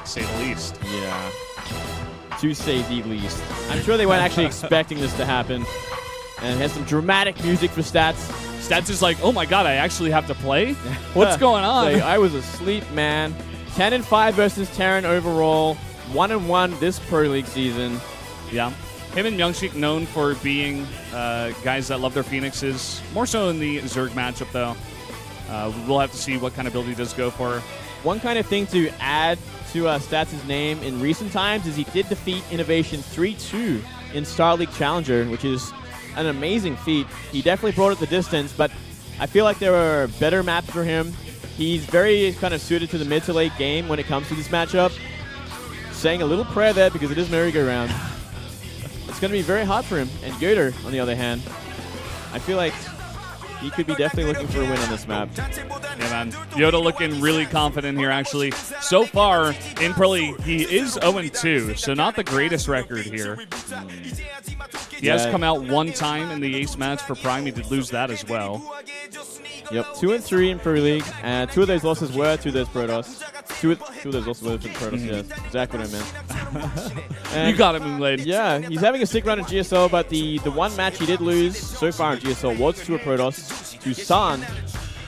to say the least. Yeah. To say the least. I'm sure they weren't actually expecting this to happen. And it has some dramatic music for Stats. Stats is like, oh my god, I actually have to play? What's going on? Like, I was asleep, man. 10-5 versus Terran overall. 1-1 this Pro League season. Yeah. Him and Youngshik known for being guys that love their Phoenixes. More so in the Zerg matchup, though. We'll have to see what kind of build he does go for. One kind of thing to add to Stats' name in recent times is he did defeat Innovation 3-2 in Star League Challenger, which is an amazing feat. He definitely brought it the distance, but I feel like there are better maps for him. He's very kind of suited to the mid to late game when it comes to this matchup. Saying a little prayer there because it is merry-go-round. It's going to be very hard for him. And YoDa, on the other hand, I feel like he could be definitely looking for a win on this map. Yeah, man. YoDa looking really confident here, actually. So far, in Pro League, he is 0-2, so not the greatest record here. He has come out one time in the Ace match for Prime. He did lose that as well. Yep, 2-3 in Pro League, and 2 of those losses were to those Protoss. Two of those losses were to the Protoss, yes. Exactly what I meant. You got it, Moonglade. Yeah, he's having a sick run in GSL, but the one match he did lose so far in GSL was to a Protoss, to San.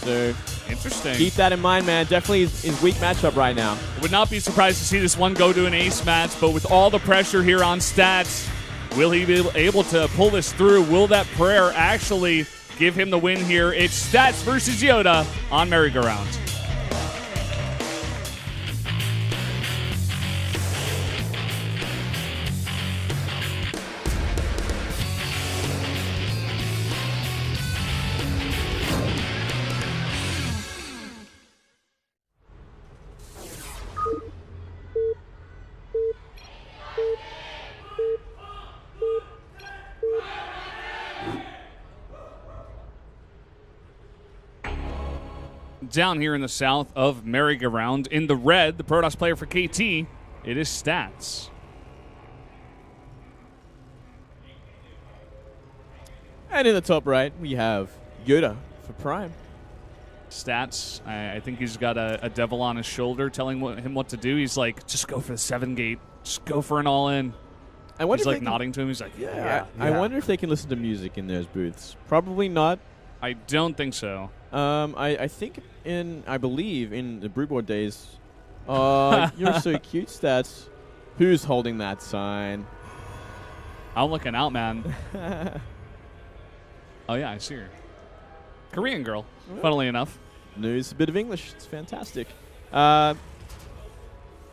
So, interesting. Keep that in mind, man. Definitely his weak matchup right now. Would not be surprised to see this one go to an Ace match, but with all the pressure here on Stats, will he be able to pull this through? Will that prayer actually give him the win here? It's Stats versus YoDa on merry-go-round. Down here in the south of merry-go-round. In the red, the Protoss player for KT, it is Stats. And in the top right, we have YoDa for Prime. Stats, I think he's got a devil on his shoulder telling him what to do. He's like, just go for the 7-gate. Just go for an all-in. He's like nodding to him. He's like, yeah. I wonder if they can listen to music in those booths. Probably not. I don't think so. I think I believe in the Brewboard days. You're so cute, Stats. Who's holding that sign? I'm looking out, man. Oh, yeah, I see her. Korean girl, funnily enough. Knows a bit of English. It's fantastic. I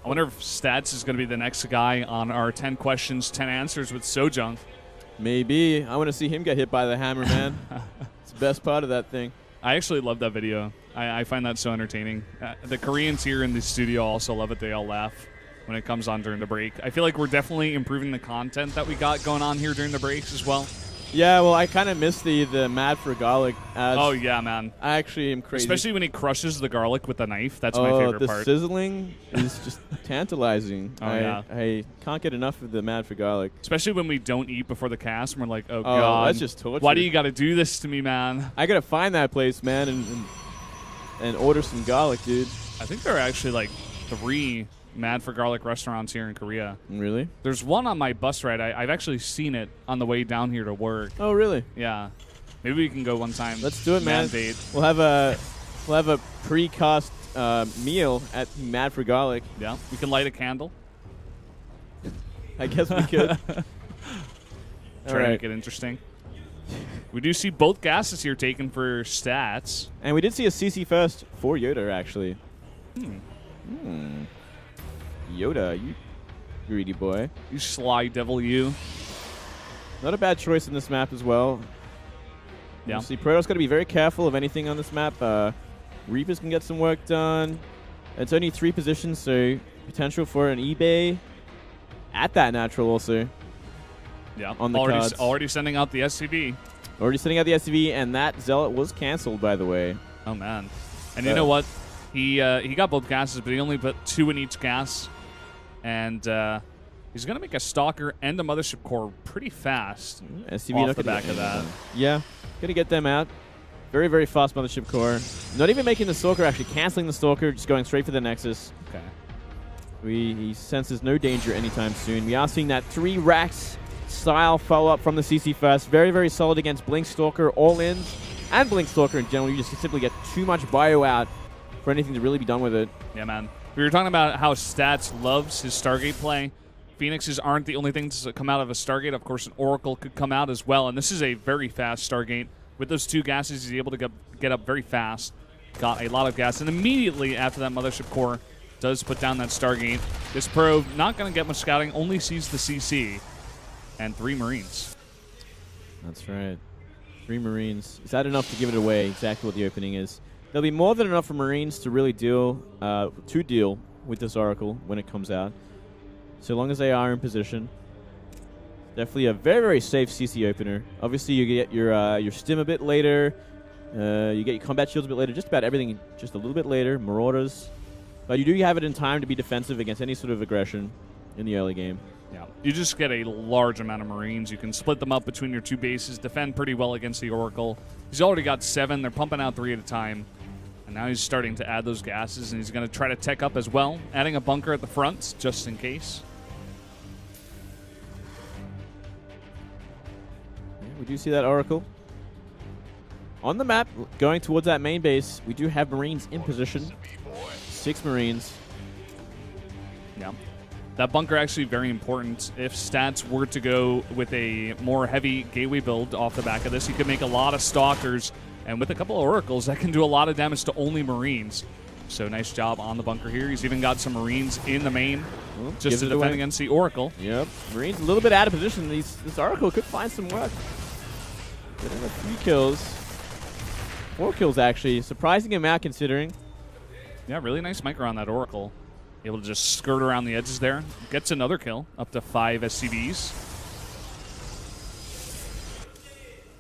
wonder if Stats is going to be the next guy on our 10 questions, 10 answers with Sojung. Maybe. I want to see him get hit by the hammer, man. It's the best part of that thing. I actually love that video. I find that so entertaining. The Koreans here in the studio also love it. They all laugh when it comes on during the break. I feel like we're definitely improving the content that we got going on here during the breaks as well. Yeah, well, I kind of miss the mad for garlic. Oh, yeah, man. I actually am crazy. Especially when he crushes the garlic with a knife. That's my favorite part. The sizzling is just tantalizing. Oh, yeah. I can't get enough of the mad for garlic. Especially when we don't eat before the cast and we're like, oh, God. That's just torture. Why do you got to do this to me, man? I got to find that place, man, and order some garlic, dude. I think there are actually like 3 Mad for Garlic restaurants here in Korea. Really? There's one on my bus ride. I've actually seen it on the way down here to work. Oh, really? Yeah. Maybe we can go one time. Let's do it, man. Date. We'll have a pre-cost meal at Mad for Garlic. Yeah. We can light a candle. I guess we could. Try to make it interesting. We do see both gases here taken for Stats. And we did see a CC first for YoDa, actually. YoDa, you greedy boy. You sly devil, you. Not a bad choice in this map as well. Yeah. See, Protoss got to be very careful of anything on this map. Reapers can get some work done. It's only 3 positions, so potential for an eBay at that natural also. Yeah. On the cards. Already sending out the SCV. Already sending out the SCV, and that Zealot was canceled, by the way. Oh, man. And you know what? He got both gases, but he only put 2 in each gas. And he's going to make a Stalker and a Mothership Core pretty fast SCV off the back of that. Yeah, going to get them out. Very, very fast Mothership Core. Not even making the Stalker, actually canceling the Stalker, just going straight for the Nexus. Okay. He senses no danger anytime soon. We are seeing that 3 racks style follow-up from the CC first. Very, very solid against Blinkstalker all-ins and Blinkstalker in general. You just simply get too much bio out for anything to really be done with it. Yeah, man. We were talking about how Stats loves his Stargate play. Phoenixes aren't the only things that come out of a Stargate. Of course, an Oracle could come out as well. And this is a very fast Stargate. With those 2 gases, he's able to get up very fast. Got a lot of gas. And immediately after that Mothership Core does put down that Stargate. This probe not going to get much scouting, only sees the CC. And 3 Marines. That's right. 3 Marines. Is that enough to give it away exactly what the opening is? There'll be more than enough for Marines to really deal with this Oracle when it comes out. So long as they are in position. Definitely a very, very safe CC opener. Obviously, you get your stim a bit later. You get your combat shields a bit later. Just about everything just a little bit later. Marauders. But you do have it in time to be defensive against any sort of aggression in the early game. Yeah, you just get a large amount of Marines. You can split them up between your 2 bases, defend pretty well against the Oracle. He's already got 7. They're pumping out 3 at a time. And now he's starting to add those gases, and he's going to try to tech up as well, adding a bunker at the front just in case. Yeah, we do see that Oracle. On the map, going towards that main base, we do have Marines in position. 6 Marines. Yeah. That bunker actually very important. If Stats were to go with a more heavy gateway build off the back of this, he could make a lot of Stalkers. And with a couple of Oracles, that can do a lot of damage to only Marines. So nice job on the bunker here. He's even got some Marines in the main just to defend against the Oracle. Yep. Marines a little bit out of position. This Oracle could find some work. Getting a few kills. 4 kills, actually. Surprising amount considering. Yeah, really nice micro on that Oracle. Able to just skirt around the edges there. Gets another kill, up to 5 SCVs.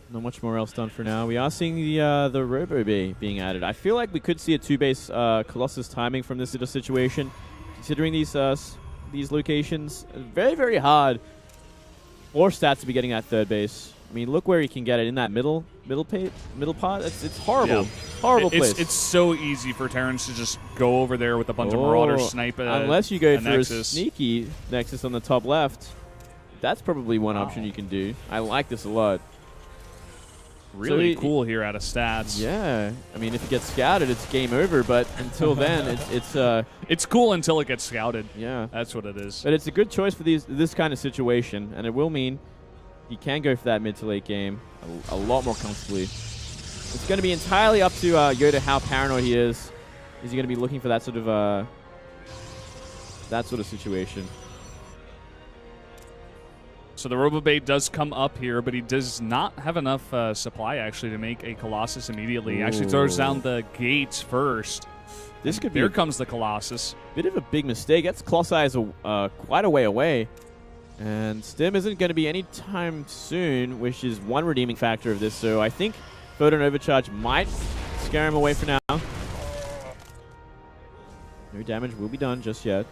Not much more else done for now. We are seeing the Robo Bay being added. I feel like we could see a 2-base Colossus timing from this little situation, considering these locations. Very, very hard for Stats to be getting that 3rd base. I mean, look where he can get it in that middle part. It's horrible. Yeah. Horrible place. It's so easy for Terrans to just go over there with a bunch of Marauders, snipe it. Unless you go for a sneaky Nexus on the top left. That's probably one option you can do. I like this a lot. Really cool here out of Stats. Yeah. I mean, if it gets scouted, it's game over. But until then, it's cool until it gets scouted. Yeah. That's what it is. But it's a good choice for this kind of situation. And it will mean he can go for that mid to late game a lot more comfortably. It's going to be entirely up to YoDa how paranoid he is. Is he going to be looking for that sort of situation? So the Robobait does come up here, but he does not have enough supply actually to make a Colossus immediately. He actually throws down the gates first. This could be Here comes the Colossus. Bit of a big mistake. That's Colossi quite a way away. And Stim isn't going to be any time soon, which is one redeeming factor of this. So I think Photon Overcharge might scare him away for now. No damage will be done just yet.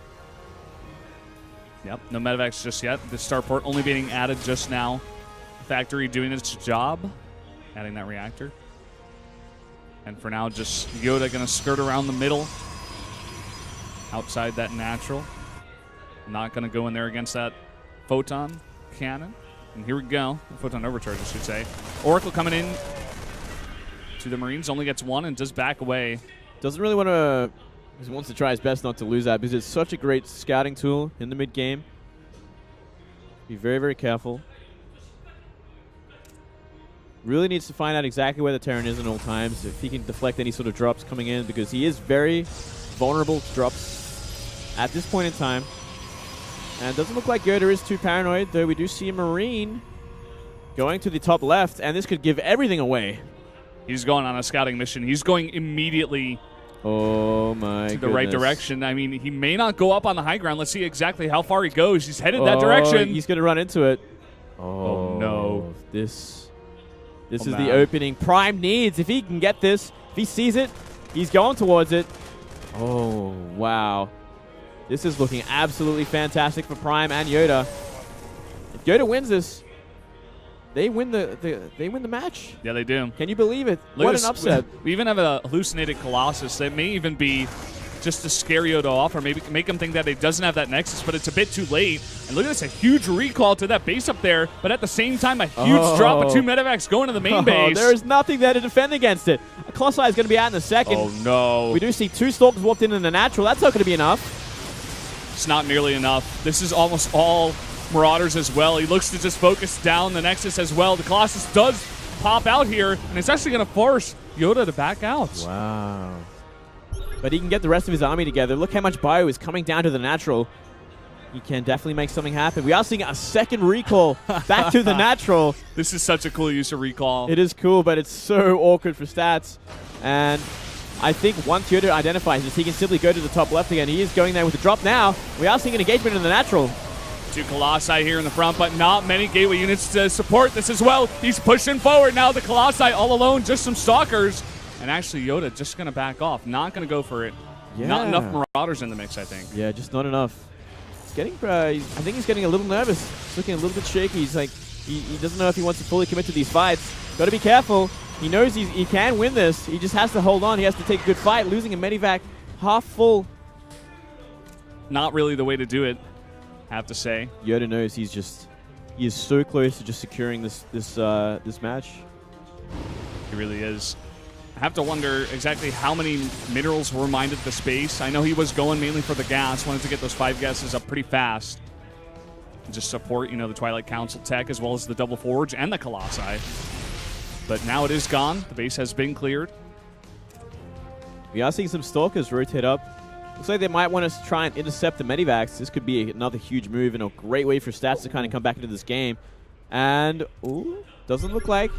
Yep, no medevacs just yet. The starport only being added just now. Factory doing its job, adding that reactor. And for now, just YoDa going to skirt around the middle. Outside that natural. Not going to go in there against that Photon cannon. And here we go. Photon Overcharge, I should say. Oracle coming in to the Marines. Only gets 1 and does back away. Doesn't really want to... He wants to try his best not to lose that because it's such a great scouting tool in the mid-game. Be very, very careful. Really needs to find out exactly where the Terran is at all times, if he can deflect any sort of drops coming in, because he is very vulnerable to drops at this point in time. And it doesn't look like YoDa is too paranoid, though we do see a Marine going to the top left, and this could give everything away. He's going on a scouting mission. He's going immediately... Oh my to the right direction. I mean, he may not go up on the high ground. Let's see exactly how far he goes. He's headed that direction. He's going to run into it. Oh no. This is the opening Prime needs. If he can get this, if he sees it, he's going towards it. Oh, wow. This is looking absolutely fantastic for Prime and YoDa. If YoDa wins this, they win the match. Yeah, they do. Can you believe it? What an upset. We even have a hallucinated Colossus that may even be just to scare YoDa off or maybe make him think that he doesn't have that Nexus, but it's a bit too late. And look at this, a huge recall to that base up there, but at the same time, a huge drop of 2 medevacs going to the main base. There is nothing there to defend against it. A Colossi is going to be out in a second. Oh, no. We do see 2 Stalkers warped in the natural. That's not going to be enough. It's not nearly enough. This is almost all Marauders as well. He looks to just focus down the Nexus as well. The Colossus does pop out here, and it's actually going to force YoDa to back out. Wow. But he can get the rest of his army together. Look how much bio is coming down to the natural. He can definitely make something happen. We are seeing a second recall back to the natural. This is such a cool use of recall. It is cool, but it's so awkward for Stats. And I think once YoDa identifies this, he can simply go to the top left again. He is going there with the drop now. We are seeing an engagement in the natural. 2 Colossi here in the front, but not many gateway units to support this as well. He's pushing forward now. The Colossi all alone, just some Stalkers. And actually, YoDa just going to back off. Not going to go for it. Yeah. Not enough Marauders in the mix, I think. Yeah, just not enough. I think he's getting a little nervous. He's looking a little bit shaky. He's like, he doesn't know if he wants to fully commit to these fights. Got to be careful. He knows he can win this. He just has to hold on. He has to take a good fight. Losing a medivac half full. Not really the way to do it, I have to say. YoDa knows he is so close to just securing this match. He really is. I have to wonder exactly how many minerals were mined at the space. I know he was going mainly for the gas, wanted to get those 5 gases up pretty fast. And just support, the Twilight Council tech as well as the Double Forge and the Colossi. But now it is gone. The base has been cleared. We are seeing some Stalkers rotate up. Looks like they might want to try and intercept the medivacs. This could be another huge move and a great way for Stats to kind of come back into this game. And, ooh, doesn't look like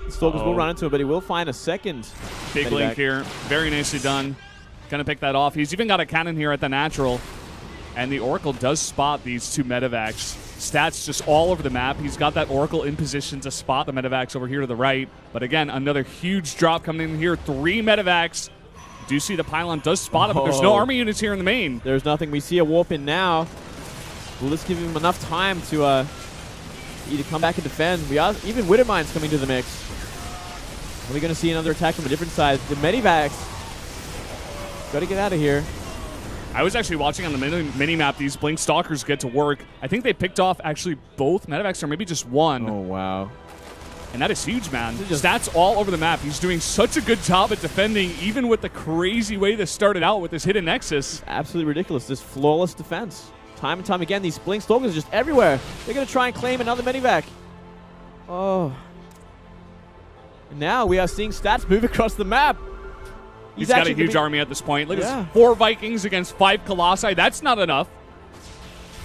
the Stalkers will run into him, but he will find a second Big medivac. link here. Very nicely done. Gonna pick that off. He's even got a cannon here at the natural. And the Oracle does spot these 2 medevacs. Stats just all over the map. He's got that Oracle in position to spot the medevacs over here to the right. But again, another huge drop coming in here. 3 medevacs. Do see the pylon does spot it, but there's no army units here in the main. There's nothing. We see a warp in now. Will this give him enough time to either come back and defend? Even Widowmine's coming to the mix. Are we going to see another attack from a different side? The medivacs. Got to get out of here. I was actually watching on the mini-map. These Blink Stalkers get to work. I think they picked off actually both medevacs or maybe just one. Oh, wow. And that is huge, man. Stats all over the map. He's doing such a good job at defending, even with the crazy way this started out with this hidden Nexus. Absolutely ridiculous. This flawless defense. Time and time again, these Blink Stalkers are just everywhere. They're going to try and claim another medivac. Oh. And now we are seeing Stats move across the map. He's got a huge army at this point. Look at this, 4 Vikings against 5 Colossi. That's not enough.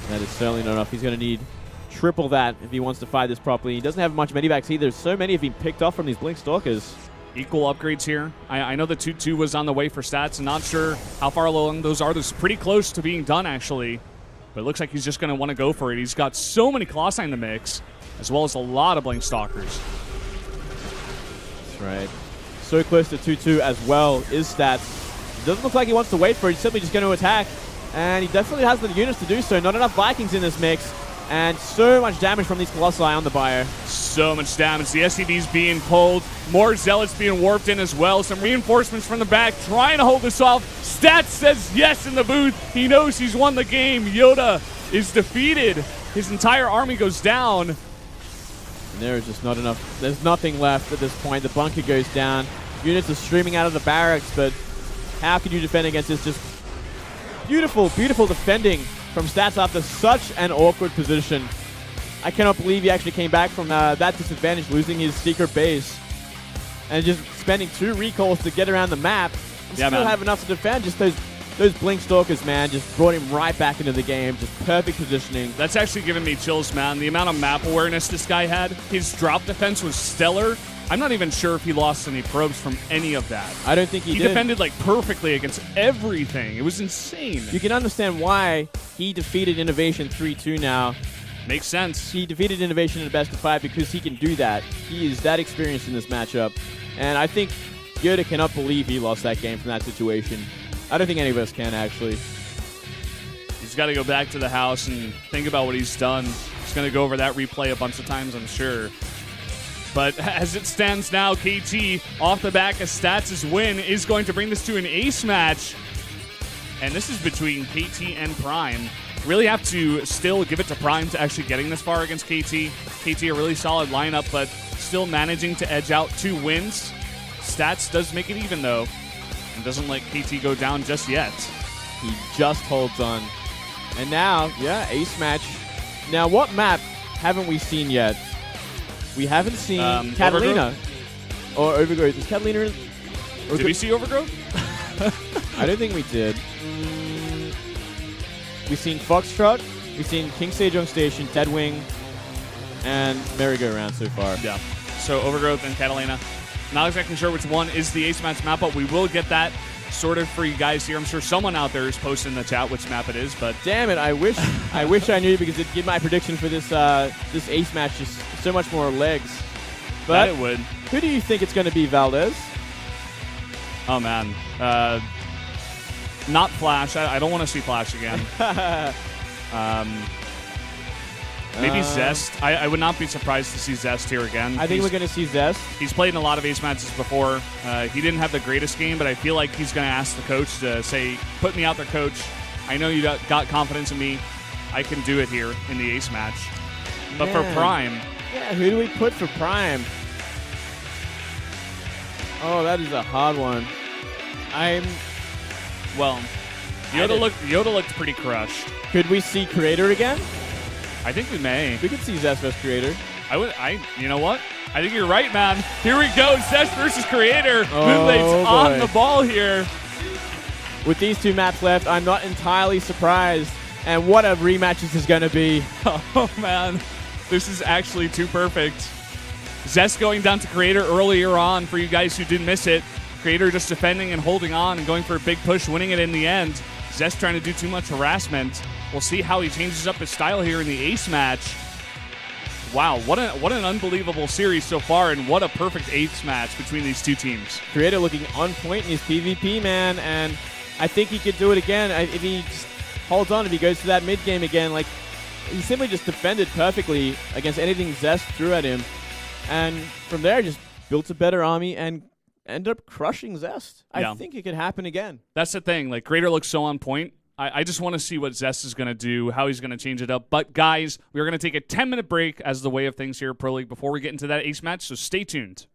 That is certainly not enough. He's going to need triple that if he wants to fight this properly. He doesn't have much medivacs either. So many have been picked off from these Blink Stalkers. Equal upgrades here. I know the 2-2 was on the way for Stats. I'm not sure how far along those are. Those pretty close to being done, actually. But it looks like he's just going to want to go for it. He's got so many Colossi in the mix, as well as a lot of Blink Stalkers. That's right. So close to 2-2 as well is Stats. It doesn't look like he wants to wait for it. He's simply just going to attack. And he definitely has the units to do so. Not enough Vikings in this mix. And so much damage from these Colossi on the bio. So much damage. The SCV's being pulled. More Zealots being warped in as well. Some reinforcements from the back trying to hold this off. Stats says yes in the booth. He knows he's won the game. YoDa is defeated. His entire army goes down. And there is just not enough. There's nothing left at this point. The bunker goes down. Units are streaming out of the barracks, but how can you defend against this? Just beautiful, beautiful defending from Stats after such an awkward position. I cannot believe he actually came back from that disadvantage, losing his secret base. And just spending 2 recalls to get around the map. And still have enough to defend. Just those Blink Stalkers, man, just brought him right back into the game. Just perfect positioning. That's actually giving me chills, man. The amount of map awareness this guy had. His drop defense was stellar. I'm not even sure if he lost any probes from any of that. I don't think he did. He defended like perfectly against everything. It was insane. You can understand why he defeated Innovation 3-2 now. Makes sense. He defeated Innovation in the best of 5 because he can do that. He is that experienced in this matchup. And I think YoDa cannot believe he lost that game from that situation. I don't think any of us can, actually. He's got to go back to the house and think about what he's done. He's going to go over that replay a bunch of times, I'm sure. But as it stands now, KT, off the back of Stats' win, is going to bring this to an ace match. and this is between KT and Prime. Really have to still give it to Prime to actually getting this far against KT. KT, a really solid lineup, but still managing to edge out 2 wins. Stats does make it even, though, and doesn't let KT go down just yet. He just holds on. And now, yeah, ace match. Now, what map haven't we seen yet? We haven't seen Catalina. Overgrowth? Or Overgrowth. Is Catalina... Did we see Overgrowth? I don't think we did. We've seen Foxtrot. We've seen King Sejong Station, Deadwing, and Merry-Go-Round so far. Yeah. So Overgrowth and Catalina. Not exactly sure which one is the ace match map, but we will get that sorted for you guys here. I'm sure someone out there is posting in the chat which map it is, but damn it! I wish I knew, because it'd give my prediction for this this ace match just so much more legs. But that it would. Who do you think it's going to be, Valdez? Oh man, not Flash. I don't want to see Flash again. Maybe Zest. I would not be surprised to see Zest here again. I think we're going to see Zest. He's played in a lot of ace matches before. He didn't have the greatest game, but I feel like he's going to ask the coach to say, put me out there, coach. I know you got confidence in me. I can do it here in the ace match. But for Prime... Yeah, who do we put for Prime? Oh, that is a hard one. Well, YoDa looked pretty crushed. Could we see Creator again? I think we may. We could see Zest vs. Creator. You know what? I think you're right, man. Here we go. Zest versus Creator. Moonlight's on the ball here. With these 2 maps left, I'm not entirely surprised. And what a rematch this is going to be. Oh, man. This is actually too perfect. Zest going down to Creator earlier on for you guys who didn't miss it. Creator just defending and holding on and going for a big push, winning it in the end. Zest trying to do too much harassment. We'll see how he changes up his style here in the ace match. Wow, what an unbelievable series so far, and what a perfect ace match between these 2 teams. Creator looking on point in his PvP, man, and I think he could do it again. If he just holds on, if he goes to that mid game again, like, he simply just defended perfectly against anything Zest threw at him. And from there, just built a better army and ended up crushing Zest. I think it could happen again. That's the thing. Like, Creator looks so on point. I just want to see what Zest is going to do, how he's going to change it up. But, guys, we're going to take a 10-minute break as the way of things here at Pro League before we get into that ace match, so stay tuned.